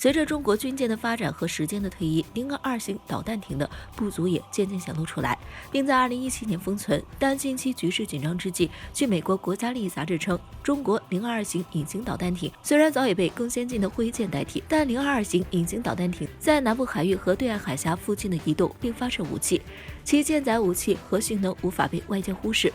随着中国军舰的发展和时间的推移，022型导弹艇的不足也渐渐显露出来，并在2017年封存。但近期局势紧张之际，据美国国家利益杂志称，中国022型隐形导弹艇虽然早已被更先进的护舰代替，但022型隐形导弹艇在南部海域和对岸海峡附近的移动并发射武器，其舰载武器和性能无法被外界忽视。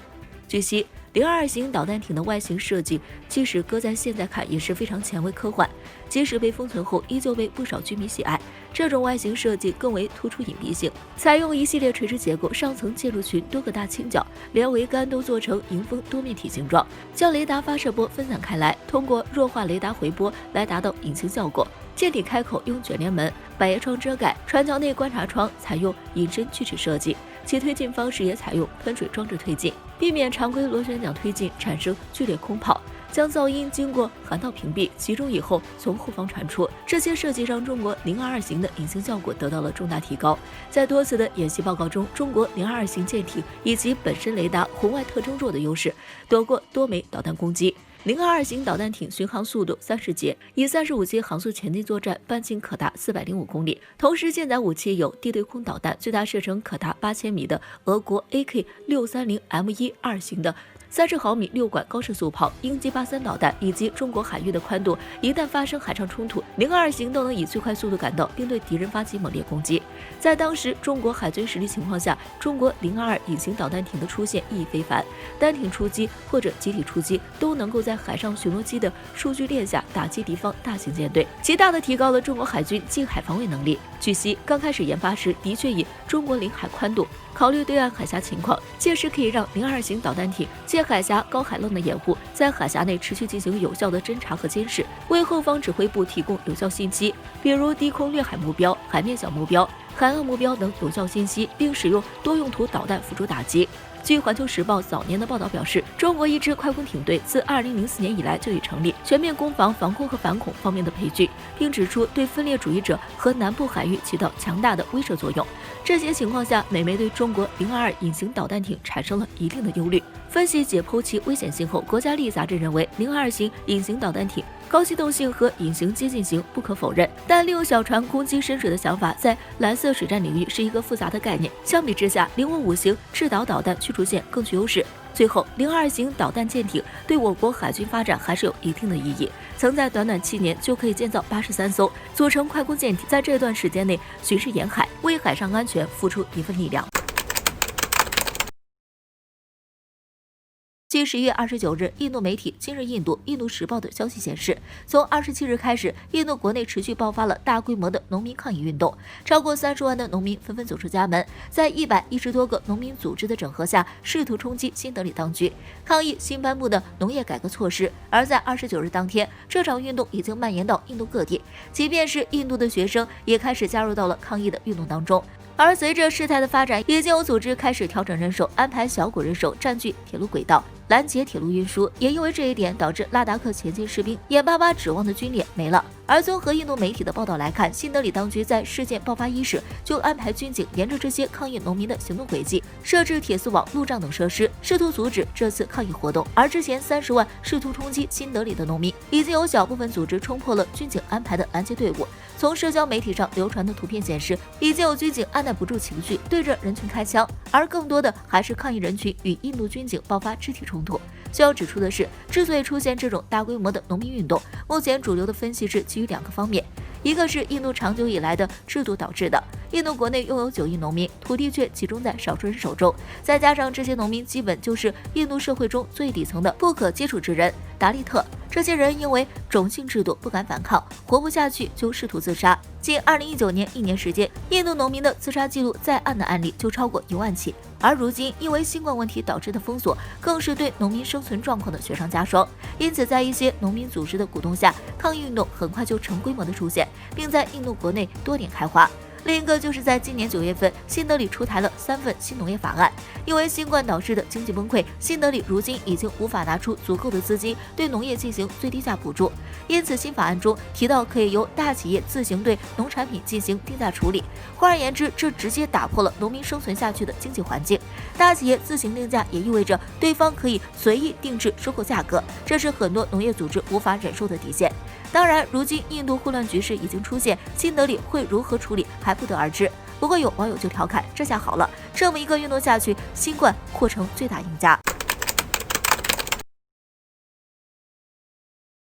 据悉，022型导弹艇的外形设计，即使搁在现在看也是非常前卫科幻，即使被封存后，依旧被不少居民喜爱。这种外形设计更为突出隐蔽性，采用一系列垂直结构，上层建筑群多个大倾角，连桅杆都做成迎风多面体形状，将雷达发射波分散开来，通过弱化雷达回波来达到隐形效果。舰体开口用卷帘门、百叶窗遮盖，船桥内观察窗采用隐身锯齿设计，其推进方式也采用喷水装置推进，避免常规螺旋桨推进产生剧烈空跑，将噪音经过涵道屏蔽，集中以后从后方传出。这些设计让中国022型的隐形效果得到了重大提高。在多次的演习报告中，中国022型舰艇以其本身雷达红外特征弱的优势，躲过多枚导弹攻击。022型导弹艇巡航速度30节，以35节航速前进作战，半径可达405公里。同时，舰载武器有地对空导弹，最大射程可达8000米的俄国 AK630M12型的30毫米6管高射速炮、鹰击83导弹以及中国海域的宽度，一旦发生海上冲突，022型都能以最快速度赶到，并对敌人发起猛烈攻击。在当时中国海军实力情况下，中国022隐形导弹艇的出现意义非凡，单艇出击或者集体出击都能够在海上巡逻机的数据链下打击敌方大型舰队，极大的提高了中国海军近海防卫能力。据悉，刚开始研发时的确以中国领海宽度考虑对岸海峡情况，届时可以让022型导弹艇借海峡高海浪的掩护，在海峡内持续进行有效的侦察和监视，为后方指挥部提供有效信息，比如低空掠海目标、海面小目标、海岸目标等有效信息，并使用多用途导弹辅助打击。据环球时报早年的报道表示，中国一支快攻艇队自2004年以来就已成立，全面攻防、防空和反恐方面的培训，并指出对分裂主义者和南部海域起到强大的威慑作用。这些情况下，美媒对中国022隐形导弹艇产生了一定的忧虑。分析解剖其危险性后，国家利益杂志认为022型隐形导弹艇高机动性和隐形接近性不可否认，但利用小船攻击深水的想法在蓝色水战领域是一个复杂的概念。相比之下，055型制导导弹驱逐舰更具优势。最后，022型导弹舰艇对我国海军发展还是有一定的意义，曾在短短7年就可以建造83艘，组成快攻舰艇，在这段时间内巡视沿海，为海上安全付出一份力量。据11月29日，印度媒体《今日印度》《印度时报》的消息显示，从27日开始，印度国内持续爆发了大规模的农民抗议运动，超过30万的农民纷纷走出家门，在110多个农民组织的整合下，试图冲击新德里当局，抗议新颁布的农业改革措施。而在29日当天，这场运动已经蔓延到印度各地，即便是印度的学生也开始加入到了抗议的运动当中。而随着事态的发展，已经有组织开始调整人手，安排小股人手占据铁路轨道，拦截铁路运输。也因为这一点，导致拉达克前进士兵眼巴巴指望的军力没了。而综合印度媒体的报道来看，新德里当局在事件爆发伊始就安排军警沿着这些抗议农民的行动轨迹，设置铁丝网、路障等设施，试图阻止这次抗议活动。而之前30万试图冲击新德里的农民，已经有小部分组织冲破了军警安排的拦截队伍。从社交媒体上流传的图片显示，已经有军警按耐不住情绪，对着人群开枪，而更多的还是抗议人群与印度军警爆发肢体冲突。需要指出的是，之所以出现这种大规模的农民运动，目前主流的分析是基于2个方面。一个是印度长久以来的制度导致的，印度国内拥有9亿农民，土地却集中在少数人手中，再加上这些农民基本就是印度社会中最底层的不可接触之人，达利特。这些人因为种姓制度不敢反抗，活不下去就试图自杀。仅2019年1年时间，印度农民的自杀记录在案的案例就超过1万起。而如今因为新冠问题导致的封锁，更是对农民生存状况的雪上加霜。因此在一些农民组织的鼓动下，抗议运动很快就成规模的出现，并在印度国内多点开花。另一个就是在今年9月份，新德里出台了3份新农业法案。因为新冠导致的经济崩溃，新德里如今已经无法拿出足够的资金对农业进行最低价补助，因此新法案中提到可以由大企业自行对农产品进行定价处理。换而言之，这直接打破了农民生存下去的经济环境。大企业自行定价也意味着对方可以随意定制收购价格，这是很多农业组织无法忍受的底线。当然，如今印度混乱局势已经出现，新德里会如何处理还不得而知。不过有网友就调侃，这下好了，这么一个运动下去，新冠或成最大赢家。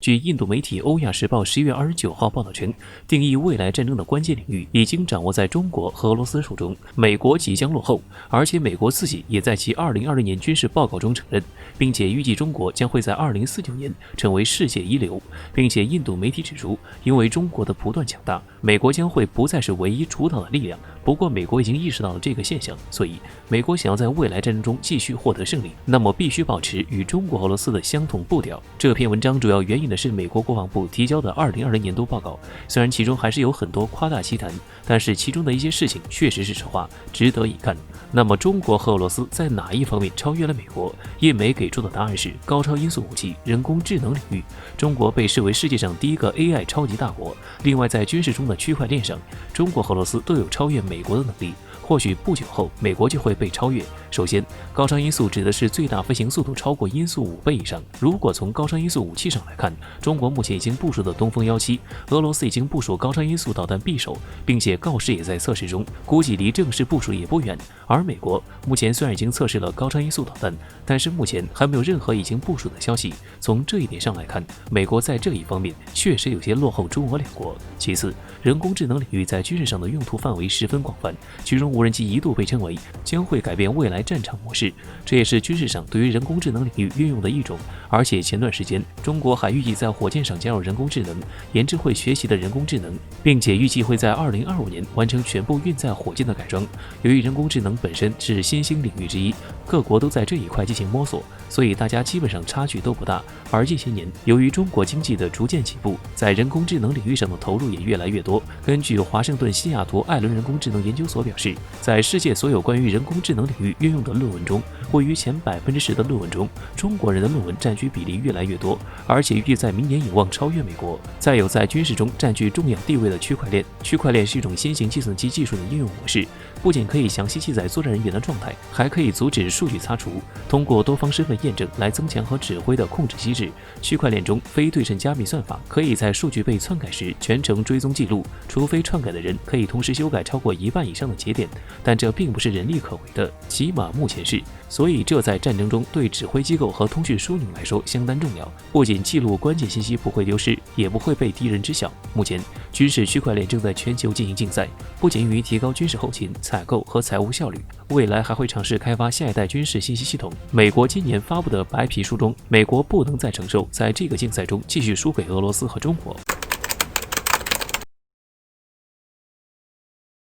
据印度媒体《欧亚时报》10月29号报道称，定义未来战争的关键领域已经掌握在中国和俄罗斯手中，美国即将落后，而且美国自己也在其2020年军事报告中承认，并且预计中国将会在2049年成为世界一流，并且印度媒体指出，因为中国的不断强大，美国将会不再是唯一主导的力量。不过，美国已经意识到了这个现象，所以美国想要在未来战争中继续获得胜利，那么必须保持与中国和俄罗斯的相同步调。这篇文章主要援引的是美国国防部提交的2020年度报告，虽然其中还是有很多夸大其谈，但是其中的一些事情确实是实话，值得一看。那么中国和俄罗斯在哪一方面超越了美国？印媒给出的答案是高超音速武器、人工智能领域，中国被视为世界上第一个 AI 超级大国。另外，在军事中的区块链上，中国和俄罗斯都有超越美国的能力。或许不久后，美国就会被超越。首先，高超音速指的是最大飞行速度超过音速5倍以上。如果从高超音速武器上来看，中国目前已经部署的东风17，俄罗斯已经部署高超音速导弹匕首，并且锆石也在测试中，估计离正式部署也不远。而美国目前虽然已经测试了高超音速导弹，但是目前还没有任何已经部署的消息。从这一点上来看，美国在这一方面确实有些落后中俄两国。其次，人工智能领域在军事上的用途范围十分广泛，其中无人机一度被称为将会改变未来战场模式，这也是军事上对于人工智能领域运用的一种。而且前段时间，中国还预计在火箭上加入人工智能，研制会学习的人工智能，并且预计会在2025年完成全部运载火箭的改装。由于人工智能本身是新兴领域之一，各国都在这一块进行摸索，所以大家基本上差距都不大。而近些年，由于中国经济的逐渐起步，在人工智能领域上的投入也越来越多。根据华盛顿西雅图艾伦人工智能研究所表示，在世界所有关于人工智能领域运用的论文中，位于前10%的论文中，中国人的论文占据比例越来越多，而且预计在明年有望超越美国。再有，在军事中占据重要地位的区块链，区块链是一种新型计算机技术的应用模式，不仅可以详细记载作战人员的状态，还可以阻止数据擦除，通过多方身份验证来增强和指挥的控制机制。区块链中非对称加密算法可以在数据被篡改时全程追踪记录，除非篡改的人可以同时修改超过1半以上的节点，但这并不是人力可为的，起码目前是。所以这在战争中对指挥机构和通讯枢纽来说相当重要，不仅记录关键信息不会丢失，也不会被敌人知晓。目前，军事区块链正在全球进行竞赛，不仅用于提高军事后勤、采购和财务效率，未来还会尝试开发下一代军事信息系统。美国今年发布的白皮书中，美国不能再承受在这个竞赛中继续输给俄罗斯和中国。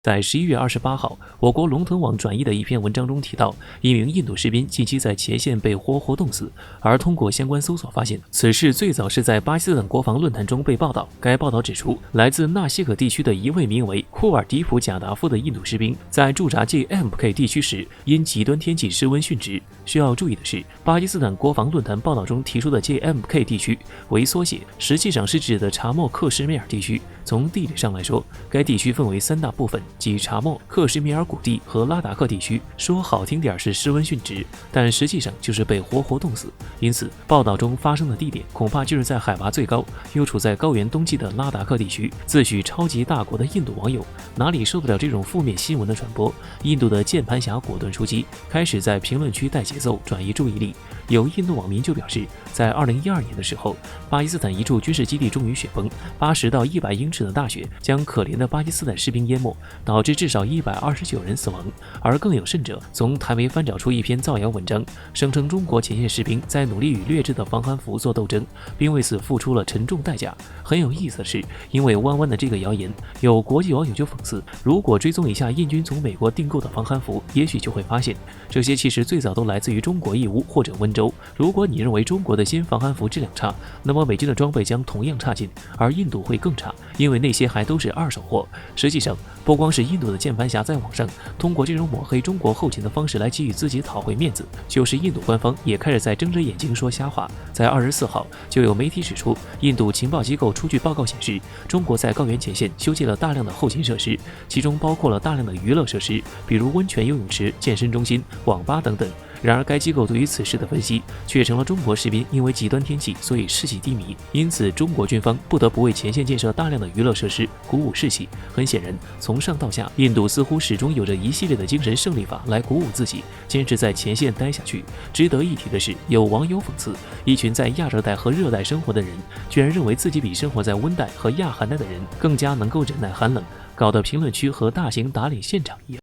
在11月28号，我国龙腾网转译的一篇文章中提到，一名印度士兵近期在前线被活活冻死，而通过相关搜索发现，此事最早是在巴基斯坦国防论坛中被报道。该报道指出，来自纳西可地区的一位名为库尔迪普贾达夫的印度士兵，在驻扎 JMK 地区时因极端天气失温殉职。需要注意的是，巴基斯坦国防论坛报道中提出的 JMK 地区为缩写，实际上是指的查谟克什米尔地区。从地理上来说，该地区分为3大部分，即查谟、克什米尔谷地和拉达克地区。说好听点是失温殉职，但实际上就是被活活冻死。因此，报道中发生的地点恐怕就是在海拔最高又处在高原冬季的拉达克地区。自诩超级大国的印度网友哪里受得了这种负面新闻的传播？印度的键盘侠果断出击，开始在评论区带节奏，转移注意力。有印度网民就表示，在2012年的时候，巴基斯坦一处军事基地终于雪崩，80到100英尺的大雪将可怜的巴基斯坦士兵淹没，导致至少129人死亡。而更有甚者，从台媒翻找出一篇造谣文章，声称中国前线士兵在努力与劣质的防寒服做斗争，并为此付出了沉重代价。很有意思的是，因为弯弯的这个谣言，有国际网友就讽刺，如果追踪一下印军从美国订购的防寒服，也许就会发现，这些其实最早都来自于中国义乌或者温州。如果你认为中国的新防寒服质量差，那么美军的装备将同样差劲，而印度会更差，因为那些还都是二手货。实际上，不光是印度的键盘侠在网上通过这种抹黑中国后勤的方式来给予自己讨回面子，就是印度官方也开始在睁着眼睛说瞎话。在24号，就有媒体指出，印度情报机构出具报告显示，中国在高原前线修建了大量的后勤设施，其中包括了大量的娱乐设施，比如温泉游泳池、健身中心、网吧等等。然而，该机构对于此事的分析却成了中国士兵因为极端天气，所以士气低迷，因此中国军方不得不为前线建设大量的娱乐设施，鼓舞士气。很显然，从上到下，印度似乎始终有着一系列的精神胜利法来鼓舞自己，坚持在前线待下去。值得一提的是，有网友讽刺，一群在亚热带和热带生活的人，居然认为自己比生活在温带和亚寒带的人更加能够忍耐寒冷，搞得评论区和大型打脸现场一样。